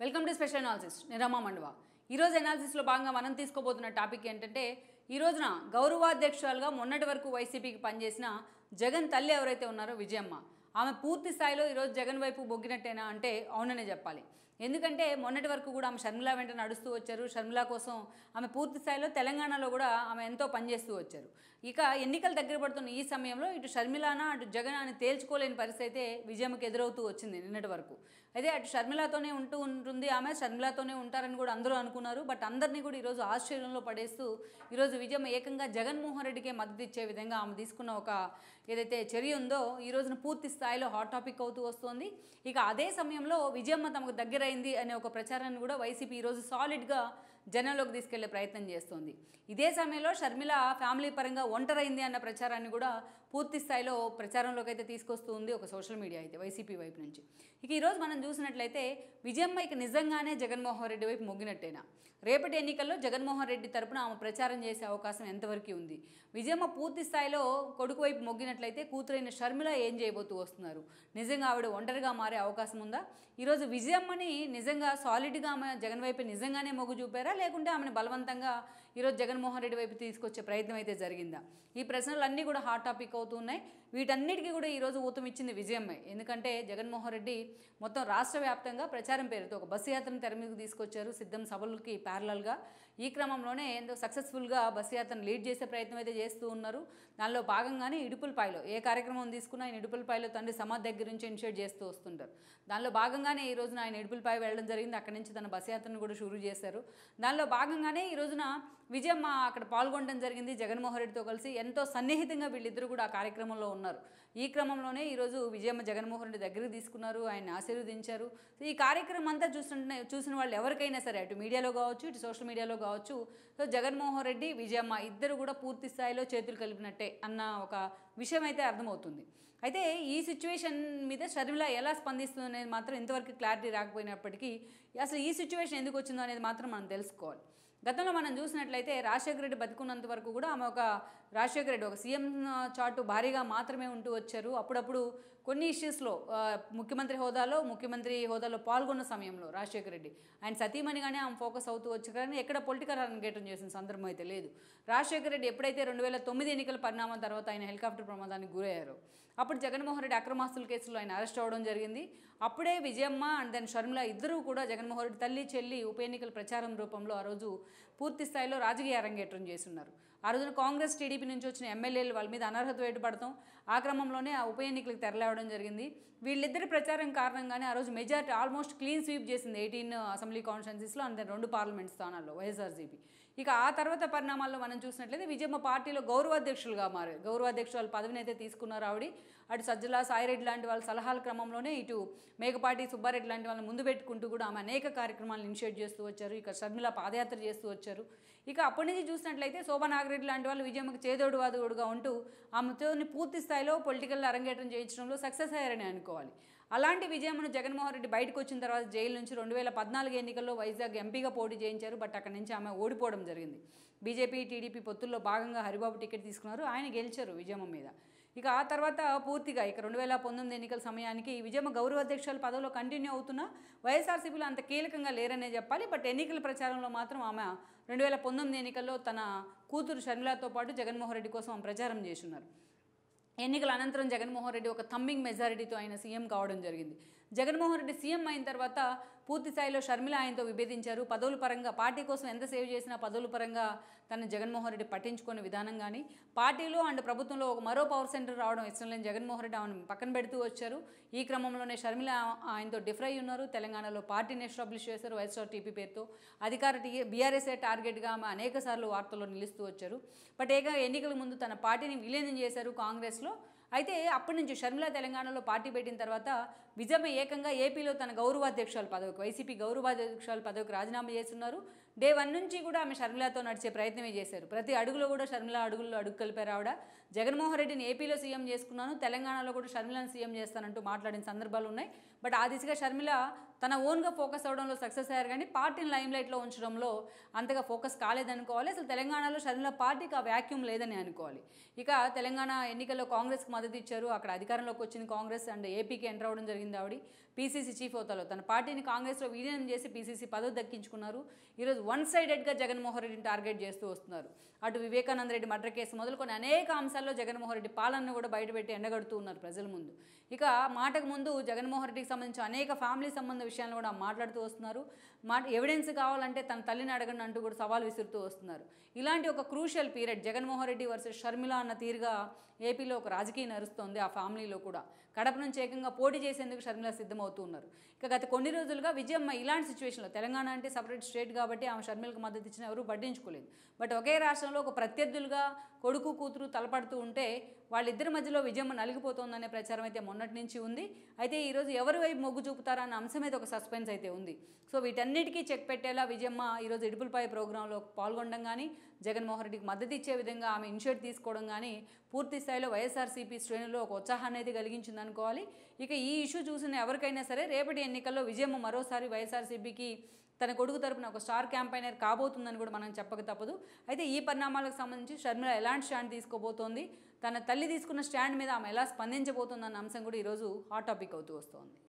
Welcome to special analysis. నేను రమా మండవా. ఈరోజు అనాలిసిస్లో భాగంగా మనం తీసుకోబోతున్న టాపిక్ ఏంటంటే, ఈ రోజున గౌరవాధ్యక్షురాలుగా మొన్నటి వరకు వైసీపీకి పనిచేసిన జగన్ తల్లి ఎవరైతే ఉన్నారో విజయమ్మ, ఆమె పూర్తి స్థాయిలో ఈరోజు జగన్ వైపు బొగ్గినట్టేనా అంటే అవుననే చెప్పాలి. ఎందుకంటే మొన్నటి వరకు కూడా ఆమె షర్మిల వెంట నడుస్తూ వచ్చారు. షర్మిల కోసం ఆమె పూర్తి స్థాయిలో తెలంగాణలో కూడా ఆమె ఎంతో పనిచేస్తూ వచ్చారు. ఇక ఎన్నికలు దగ్గర పడుతున్న ఈ సమయంలో ఇటు షర్మిలానా అటు జగన్ అని తేల్చుకోలేని పరిస్థితి అయితే విజయమ్మకి ఎదురవుతూ వచ్చింది నిన్నటి వరకు. అయితే అటు షర్మిలతోనే ఉంటుంది, ఆమె షర్మిలతోనే ఉంటారని కూడా అందరూ అనుకున్నారు. బట్ అందరినీ కూడా ఈరోజు ఆశ్చర్యంలో పడేస్తూ ఈరోజు విజయమ్మ ఏకంగా జగన్మోహన్ రెడ్డికే మద్దతు ఇచ్చే విధంగా ఆమె తీసుకున్న ఒక ఏదైతే చర్య ఉందో ఈ రోజున పూర్తి స్థాయిలో హాట్ టాపిక్ అవుతూ వస్తుంది. ఇక అదే సమయంలో విజయమ్మ తమకు దగ్గరైంది అనే ఒక ప్రచారాన్ని కూడా వైసీపీ ఈరోజు సాలిడ్గా జనంలోకి తీసుకెళ్లే ప్రయత్నం చేస్తోంది. ఇదే సమయంలో షర్మిల ఫ్యామిలీ పరంగా ఒంటరైంది అన్న ప్రచారాన్ని కూడా పూర్తి స్థాయిలో ప్రచారంలోకి అయితే తీసుకొస్తూ ఉంది ఒక సోషల్ మీడియా అయితే వైసీపీ వైపు నుంచి. ఇక ఈరోజు మనం చూసినట్లయితే విజయమ్మ ఇక నిజంగానే జగన్మోహన్ రెడ్డి వైపు మొగ్గినట్టేనా? రేపటి ఎన్నికల్లో జగన్మోహన్ రెడ్డి తరపున ఆమె ప్రచారం చేసే అవకాశం ఎంతవరకు ఉంది? విజయమ్మ పూర్తి స్థాయిలో కొడుకు వైపు మొగ్గినట్లయితే కూతురైన షర్మిల ఏం చేయబోతూ వస్తున్నారు? నిజంగా ఆవిడ ఒంటరిగా మారే అవకాశం ఉందా? ఈరోజు విజయమ్మని నిజంగా సాలిడ్గా ఆమె జగన్ వైపు నిజంగానే మొగ్గు చూపారా, లేకుంటే ఆమెను బలవంతంగా ఈరోజు జగన్మోహన్ రెడ్డి వైపు తీసుకొచ్చే ప్రయత్నం అయితే జరిగిందా? ఈ ప్రశ్నలన్నీ కూడా హాట్ టాపిక్ అవుతున్నాయి. వీటన్నిటికీ కూడా ఈరోజు ఊతం ఇచ్చింది విజయమ్మే. ఎందుకంటే జగన్మోహన్ రెడ్డి మొత్తం రాష్ట్ర వ్యాప్తంగా ప్రచారం పేరుతో ఒక బస్సు యాత్రను తెర మీదకు తీసుకొచ్చారు సిద్ధం సభలకి ప్యారలల్గా. ఈ క్రమంలోనే ఎంతో సక్సెస్ఫుల్గా బస్సు యాత్రను లీడ్ చేసే ప్రయత్నం అయితే చేస్తూ ఉన్నారు. దానిలో భాగంగానే ఇడుపులపాయలో ఏ కార్యక్రమం తీసుకున్నా ఆయన ఇడుపులపాయలో తండ్రి సమాధి దగ్గర నుంచి ఇనిషియేట్ చేస్తూ వస్తుంటారు. దానిలో భాగంగానే ఈ రోజున ఆయన ఇడుపులపాయ వెళ్ళడం జరిగింది. అక్కడి నుంచి తన బస్సు యాత్రను కూడా షురూ చేశారు. దానిలో భాగంగానే ఈ రోజున విజయమ్మ అక్కడ పాల్గొనడం జరిగింది. జగన్మోహన్ రెడ్డితో కలిసి ఎంతో సన్నిహితంగా వీళ్ళిద్దరూ కూడా ఆ కార్యక్రమంలో ఉన్నారు. ఈ క్రమంలోనే ఈరోజు విజయమ్మ జగన్మోహన్ రెడ్డి దగ్గరికి తీసుకున్నారు, ఆయన ఆశీర్వదించారు. ఈ కార్యక్రమం అంతా చూసిన వాళ్ళు ఎవరికైనా సరే అటు మీడియాలో కావచ్చు ఇటు సోషల్ మీడియాలో కావచ్చు, సో జగన్మోహన్ రెడ్డి విజయమ్మ ఇద్దరు కూడా పూర్తి స్థాయిలో చేతులు కలిపినట్టే అన్న ఒక విషయం అయితే అర్థమవుతుంది. అయితే ఈ సిచ్యువేషన్ మీద షర్మిల ఎలా స్పందిస్తుంది అనేది మాత్రం ఇంతవరకు క్లారిటీ రాకపోయినప్పటికీ అసలు ఈ సిచ్యువేషన్ ఎందుకు వచ్చిందో అనేది మాత్రం మనం తెలుసుకోవాలి. గతంలో మనం చూసినట్లయితే రాజశేఖర రెడ్డి బతికున్నంత వరకు కూడా ఆమె ఒక రాజశేఖర రెడ్డి ఒక సీఎం చాటు భారీగా మాత్రమే ఉంటూ వచ్చారు. అప్పుడప్పుడు కొన్ని ఇష్యూస్లో ముఖ్యమంత్రి హోదాలో పాల్గొన్న సమయంలో రాజశేఖర రెడ్డి ఆయన సతీమణిగానే ఆమె ఫోకస్ అవుతూ వచ్చారు. కానీ ఎక్కడ పొలిటికల్ అరంగేట్రం చేసిన సందర్భం అయితే లేదు. రాజశేఖర రెడ్డి ఎప్పుడైతే 2009 ఎన్నికల పరిణామం తర్వాత ఆయన హెలికాప్టర్ ప్రమాదానికి గురయ్యారో అప్పుడు జగన్మోహన్ రెడ్డి అక్రమాస్తుల కేసులో ఆయన అరెస్ట్ అవ్వడం జరిగింది. అప్పుడే విజయమ్మ అండ్ దెన్ షర్మిల ఇద్దరూ కూడా జగన్మోహన్ రెడ్డి తల్లి చెల్లి ఉప ఎన్నికల ప్రచారం రూపంలో ఆ రోజు పూర్తి స్థాయిలో రాజకీయ అరంగేట్రం చేస్తున్నారు. ఆ రోజున కాంగ్రెస్ టీడీపీ నుంచి వచ్చిన ఎమ్మెల్యేలు వాళ్ళ మీద అనర్హత వేటుపడతాం, ఆ క్రమంలోనే ఆ ఉప ఎన్నికలకు తెరలేవడం జరిగింది. వీళ్ళిద్దరి ప్రచారం కారణంగానే ఆ రోజు మెజార్టీ ఆల్మోస్ట్ క్లీన్ స్వీప్ చేసింది 18 అసెంబ్లీ కాన్స్టిట్యున్సీస్లో అండ్ 2 పార్లమెంట్ స్థానాల్లో వైఎస్ఆర్సీపీ. ఇక ఆ తర్వాత పరిణామాల్లో మనం చూసినట్లయితే విజయమ్మ పార్టీలో గౌరవాధ్యక్షులుగా మారారు. గౌరవాధ్యక్షుల పదవిని అయితే తీసుకున్నారు ఆవిడ. అటు సజ్జల సాయిరెడ్డి లాంటి వాళ్ళ సలహాల క్రమంలోనే ఇటు మేకపాటి సుబ్బారెడ్డి లాంటి వాళ్ళని ముందు పెట్టుకుంటూ కూడా ఆమె అనేక కార్యక్రమాలను ఇనిషియేట్ చేస్తూ వచ్చారు. ఇక షర్మిల పాదయాత్ర చేస్తూ వచ్చారు. ఇక అప్పటి నుంచి చూసినట్లయితే శోభా నాగిరెడ్డి లాంటి వాళ్ళు విజయమ్మకి చేదోడు వాదోడుగా ఉంటూ ఆమెతో పూర్తి స్థాయిలో పొలిటికల్ అరంగేట్రం చేయించడంలో సక్సెస్ అయ్యారని అనుకోవాలి. అలాంటి విజయమ్మను జగన్మోహన్ రెడ్డి బయటకు వచ్చిన తర్వాత జైలు నుంచి 2014 ఎన్నికల్లో వైజాగ్ ఎంపీగా పోటీ చేయించారు. బట్ అక్కడి నుంచి ఆమె ఓడిపోవడం జరిగింది. బీజేపీ టీడీపీ పొత్తుల్లో భాగంగా హరిబాబు టికెట్ తీసుకున్నారు, ఆయన గెలిచారు విజయమ్మ మీద. ఇక ఆ తర్వాత పూర్తిగా ఇక 2019 ఎన్నికల సమయానికి విజయమ్మ గౌరవాధ్యక్షుల పదవిలో కంటిన్యూ అవుతున్నా వైఎస్ఆర్సీపీలో అంత కీలకంగా లేరనే చెప్పాలి. బట్ ఎన్నికల ప్రచారంలో మాత్రం ఆమె 2019 ఎన్నికల్లో తన కూతురు షర్మిలతో పాటు జగన్మోహన్ రెడ్డి కోసం ఆమె ప్రచారం చేస్తున్నారు. ఎన్నికల అనంతరం జగన్మోహన్ రెడ్డి ఒక థంబింగ్ మెజారిటీతో ఆయన సీఎం కావడం జరిగింది. జగన్మోహన్ రెడ్డి సీఎం అయిన తర్వాత పూర్తి స్థాయిలో షర్మిల ఆయనతో విభేదించారు. పదవుల పరంగా పార్టీ కోసం ఎంత సేవ్ చేసినా పదవుల పరంగా తన జగన్మోహన్ రెడ్డి పట్టించుకునే విధానం కానీ పార్టీలో అండ్ ప్రభుత్వంలో ఒక మరో పవర్ సెంటర్ రావడం ఇష్టం లేని జగన్మోహన్ రెడ్డి ఆమెను పక్కన పెడుతూ వచ్చారు. ఈ క్రమంలోనే షర్మిల ఆయనతో డిఫర్ అయి ఉన్నారు. తెలంగాణలో పార్టీని ఎస్టాబ్లిష్ చేశారు వైఎస్ఆర్టీపీ పేరుతో. అధికార బీఆర్ఎస్ఏ టార్గెట్గా ఆమె అనేక సార్లు వార్తల్లో నిలుస్తూ వచ్చారు. బట్ ఎన్నికల ముందు తన పార్టీని విలీనం చేశారు కాంగ్రెస్లో. అయితే అప్పటి నుంచి షర్మిల తెలంగాణలో పార్టీ పెట్టిన తర్వాత విజయమ్మ ఏకంగా ఏపీలో తన గౌరవాధ్యక్షుల పదవికి వైసీపీ గౌరవాధ్యక్షుల పదవికి రాజీనామా చేస్తున్నారు. డే 1 నుంచి కూడా ఆమె షర్మిలతో నడిచే ప్రయత్నమే చేశారు. ప్రతి అడుగులో కూడా షర్మిల అడుగు కలిపారు ఆవిడ. జగన్మోహన్ రెడ్డిని ఏపీలో సీఎం చేసుకున్నాను, తెలంగాణలో కూడా షర్మిలను సీఎం చేస్తానంటూ మాట్లాడిన సందర్భాలు ఉన్నాయి. బట్ ఆ దిశగా షర్మిల తన ఓన్గా ఫోకస్ అవడంలో సక్సెస్ అయ్యారు, కానీ పార్టీని లైమ్లైట్లో ఉంచడంలో అంతగా ఫోకస్ కాలేదనుకోవాలి. అసలు తెలంగాణలో షర్మిల పార్టీకి ఆ వ్యాక్యూమ్ లేదని అనుకోవాలి. ఇక తెలంగాణ ఎన్నికల్లో కాంగ్రెస్కి మద్దతు ఇచ్చారు, అక్కడ అధికారంలోకి వచ్చింది కాంగ్రెస్ అండ్ ఏపీకి ఎంటర్ అవ్వడం జరిగింది ఆవిడ. పీసీసీ చీఫ్ హోదాలో తన పార్టీని కాంగ్రెస్లో విలీనం చేసి పీసీసీ పదవి దక్కించుకున్నారు. ఈరోజు వన్ సైడెడ్గా జగన్మోహన్ రెడ్డిని టార్గెట్ చేస్తూ వస్తున్నారు. అటు వివేకానంద రెడ్డి మర్డర్ కేసు మొదలుకొని అనేక అంశాల్లో జగన్మోహన్ రెడ్డి పాలనను కూడా బయటపెట్టి ఎండగడుతూ ఉన్నారు ప్రజల ముందు. ఇక మాటకు ముందు జగన్మోహన్ రెడ్డికి సంబంధించి అనేక ఫ్యామిలీ సంబంధ విషయాలను కూడా మాట్లాడుతూ వస్తున్నారు. ఎవిడెన్స్ కావాలంటే తన తల్లిని అడగండి అంటూ కూడా సవాల్ విసురుతూ వస్తున్నారు. ఇలాంటి ఒక crucial period Jaganmohan Reddy versus Sharmila అన్న తీరుగా ఏపీలో ఒక రాజకీయం నడుస్తోంది. ఆ ఫ్యామిలీలో కూడా కడప నుంచి ఏకంగా పోటీ చేసేందుకు షర్మిల సిద్ధమవుతూ ఉన్నారు. ఇక గత కొన్ని రోజులుగా విజయమ్మ ఇలాంటి సిచ్యువేషన్లో, తెలంగాణ అంటే సపరేట్ స్టేట్ కాబట్టి ఆమె షర్మిలకు మద్దతు ఇచ్చిన ఎవరూ పట్టించుకోలేదు. బట్ ఒకే రాష్ట్రంలో ఒక ప్రత్యర్థులుగా కొడుకు కూతురు తలపడుతూ ఉంటే వాళ్ళిద్దరి మధ్యలో విజయమ్మ నలిగిపోతోందనే ప్రచారం అయితే మొన్నటి నుంచి ఉంది. అయితే ఈరోజు ఎవరి వైపు మొగ్గు చూపుతారా అన్న అంశం మీద ఒక సస్పెన్స్ అయితే ఉంది. సో వీటన్నిటికీ చెక్ పెట్టేలా విజయమ్మ ఈరోజు ఇడుపులపై ప్రోగ్రాంలో పాల్గొనడం కానీ, జగన్మోహన్ రెడ్డికి మద్దతు ఇచ్చే విధంగా ఆమె ఇనిషియేట్ తీసుకోవడం కానీ పూర్తి స్థాయిలో వైఎస్ఆర్సీపీ శ్రేణుల్లో ఒక ఉత్సాహాన్ని అయితే కలిగించింది అనుకోవాలి. ఇక ఈ ఇష్యూ చూసిన ఎవరికైనా సరే రేపటి ఎన్నికల్లో విజయమ్మ మరోసారి వైఎస్ఆర్సీపీకి తన కొడుకు తరపున ఒక స్టార్ క్యాంపైనర్ కాబోతుందని కూడా మనం చెప్పక తప్పదు. అయితే ఈ పరిణామాలకు సంబంధించి షర్మిల ఎలాంటి స్టాండ్ తీసుకోబోతోంది, తన తల్లి తీసుకున్న స్టాండ్ మీద ఆమె ఎలా స్పందించబోతోందన్న అంశం కూడా ఈరోజు హాట్ టాపిక్ అవుతూ వస్తోంది.